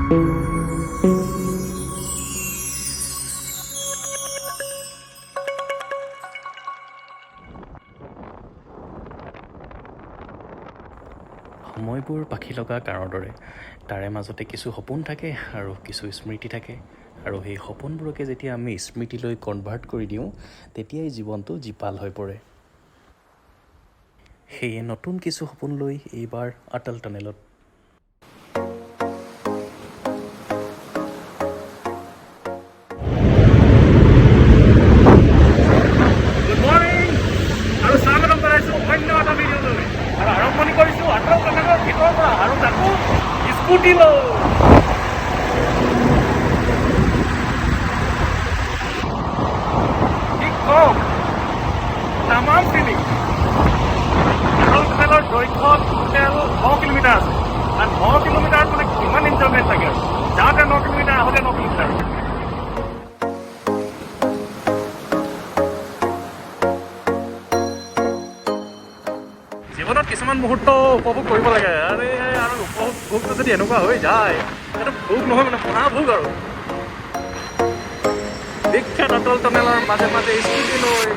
সময়বোৰ পাখি লগা কাঁড়ৰ দৰে, তাৰে মাজতে কিছু সপোন থাকে আৰু কিছু স্মৃতি থাকে, আৰু সেই সপোনবোৰকে যেতিয়া আমি স্মৃতিলৈ কনভাৰ্ট কৰি দিওঁ তেতিয়াই জীৱনটো জীপাল হৈ পৰে। সেয়ে নতুন কিছু সপোন লৈ এইবাৰ আটাল টানেলত। গুড মৰ্ণিং আৰু স্বাগতম জনাইছোঁ অন্য এটা ভিডিঅ'লৈ। আৰু আৰম্ভণি কৰিছোঁ আটাল টানেলৰ ভিতৰৰ পৰা, আৰু তাকো স্কুটি লৈ। কি কম, তামাম ফিলিং। আটাল টানেলৰ দৈৰ্ঘ্য টোটেল 9 কিলোমিটাৰ আছে, আৰু 9 কিলোমিটাৰত মানে কিমান এনজয়মেণ্ট থাকে আৰু যাওঁতে 9 কিলোমিটাৰ, আহোঁতে 9 কিলোমিটাৰ। জীৱনত কিছুমান মুহূৰ্ত উপভোগ কৰিব লাগে। আৰু উপভোগটো যদি এনেকুৱা হৈ যায়, সেইটো ভোগ নহয় মানে মহাভোগ আৰু। বিখ্যাত আটাল টানেলৰ মাজে মাজে স্কুটি লৈ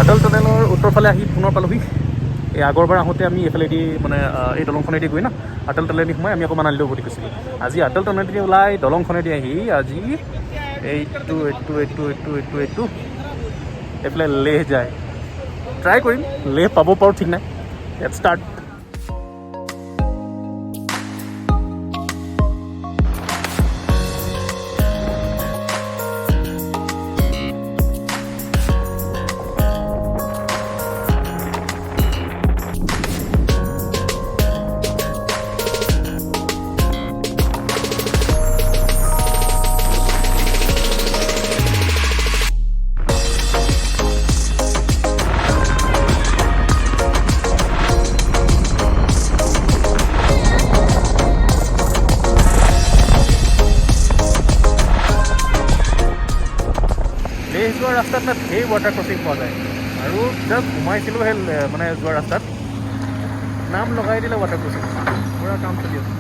আটাল টানেলৰ উত্তৰ ফালে আহি পুনৰ পালোহি। এই আগৰবাৰ আহোঁতে আমি এইফালেদি মানে এই দলংখনেদি গৈ আটাল টানেলেদি সোমাই আমি আকৌ মানালীলৈ উভতি গৈছিলোঁ। আজি আটাল টানেলেদি ওলাই দলংখনেদি আহি আজি এইটো এইফালে লেহ যায়। ট্ৰাই কৰিম, লেহ পাব পাৰোঁ ঠিক নাই। Let's start. যোৱা ৰাস্তাত না ঢেৰ ৱাটাৰ ক্ৰচিং পোৱা যায়, আৰু জাষ্ট সোমাইছিলোঁ সেই মানে যোৱা ৰাস্তাত, নাম লগাই দিলে ৱাটাৰ ক্ৰচিং, পূৰা কাম চলি আছে।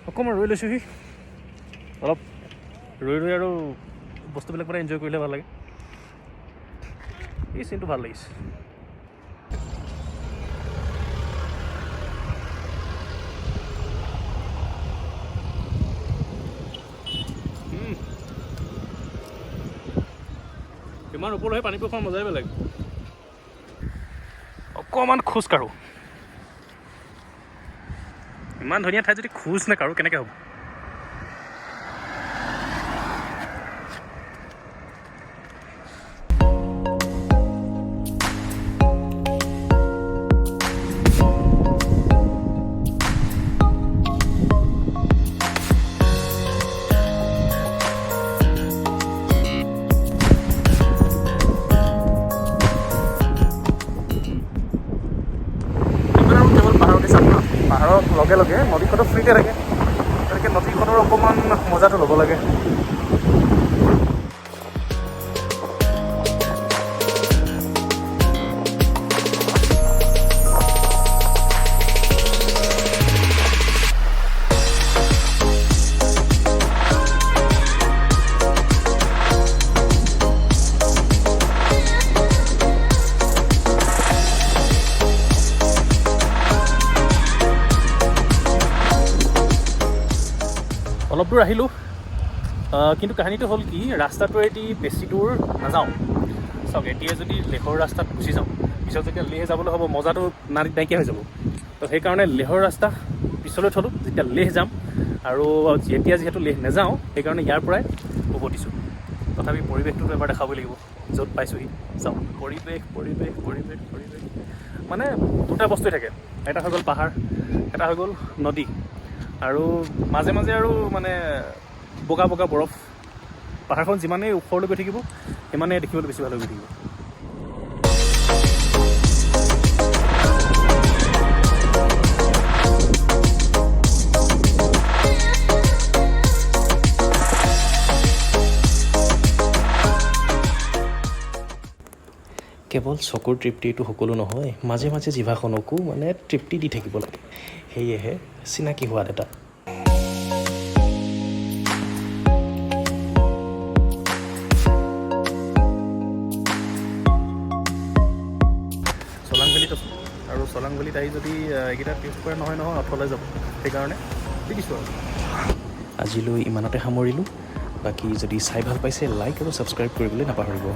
অকণমান ৰৈ লৈছোঁহি, অলপ ৰৈ আৰু বস্তুবিলাক মানে এনজয় কৰিলে ভাল লাগে। এই চিনটো ভাল লাগিছে। ইমান ওপৰলৈ পানী খোৱাৰ মজাই বেলেগ। অকণমান খোজ কাঢ়োঁ। ইমান ধুনীয়া ঠাই যদি খোজ নাকাঢ়োঁ কেনেকৈ হ'ব? পাহাৰৰ লগে লগে নদীখনো ফ্ৰীতে থাকে, গতিকে নদীখনৰ অকণমান মজাটো ল'ব লাগে। দূৰ আহিলোঁ, কিন্তু কাহিনীটো হ'ল কি, ৰাস্তাটোৱেদি বেছি দূৰ নাযাওঁ। চাওক, এতিয়া যদি লেহৰ ৰাস্তাত গুচি যাওঁ, পিছত যেতিয়া লেহ যাবলৈ হ'ব মজাটো নাইকিয়া হৈ যাব। তো সেইকাৰণে লেহৰ ৰাস্তা পিছলৈ থ'লোঁ, যেতিয়া লেহ যাম। আৰু এতিয়া যিহেতু লেহ নাযাওঁ, সেইকাৰণে ইয়াৰ পৰাই উভতিছোঁ। তথাপি পৰিৱেশটোতো এবাৰ দেখাবই লাগিব, য'ত পাইছোঁহি। চাওক, পৰিৱেশ পৰিৱেশ পৰিৱেশ পৰিৱেশ, মানে দুটা বস্তুৱে থাকে। এটা হৈ গ'ল পাহাৰ, এটা হৈ গ'ল নদী, আৰু মাজে মাজে আৰু মানে বগা বগা বৰফ। পাহাৰখন যিমানেই ওপৰলৈ গৈ থাকিব, সিমানেই দেখিবলৈ বেছি ভাল হৈ গৈ থাকিব। কেৱল চকুৰ তৃপ্তিটো সকলো নহয়, মাজে মাজে জিভাখনকো মানে তৃপ্তি দি থাকিব লাগে। সেয়েহে চিনাকি সোৱাদ এটা। চলাংভেলীত আছোঁ, আৰু চলাংভেলীত আহি যদি এইকেইটা টেষ্ট কৰা নহয় অথলে যাব, সেইকাৰণে দেখিছোঁ আৰু। আজিলৈ ইমানতে সামৰিলোঁ। বাকী যদি চাই ভাল পাইছে, লাইক আৰু ছাবস্ক্ৰাইব কৰিবলৈ নাপাহৰিব।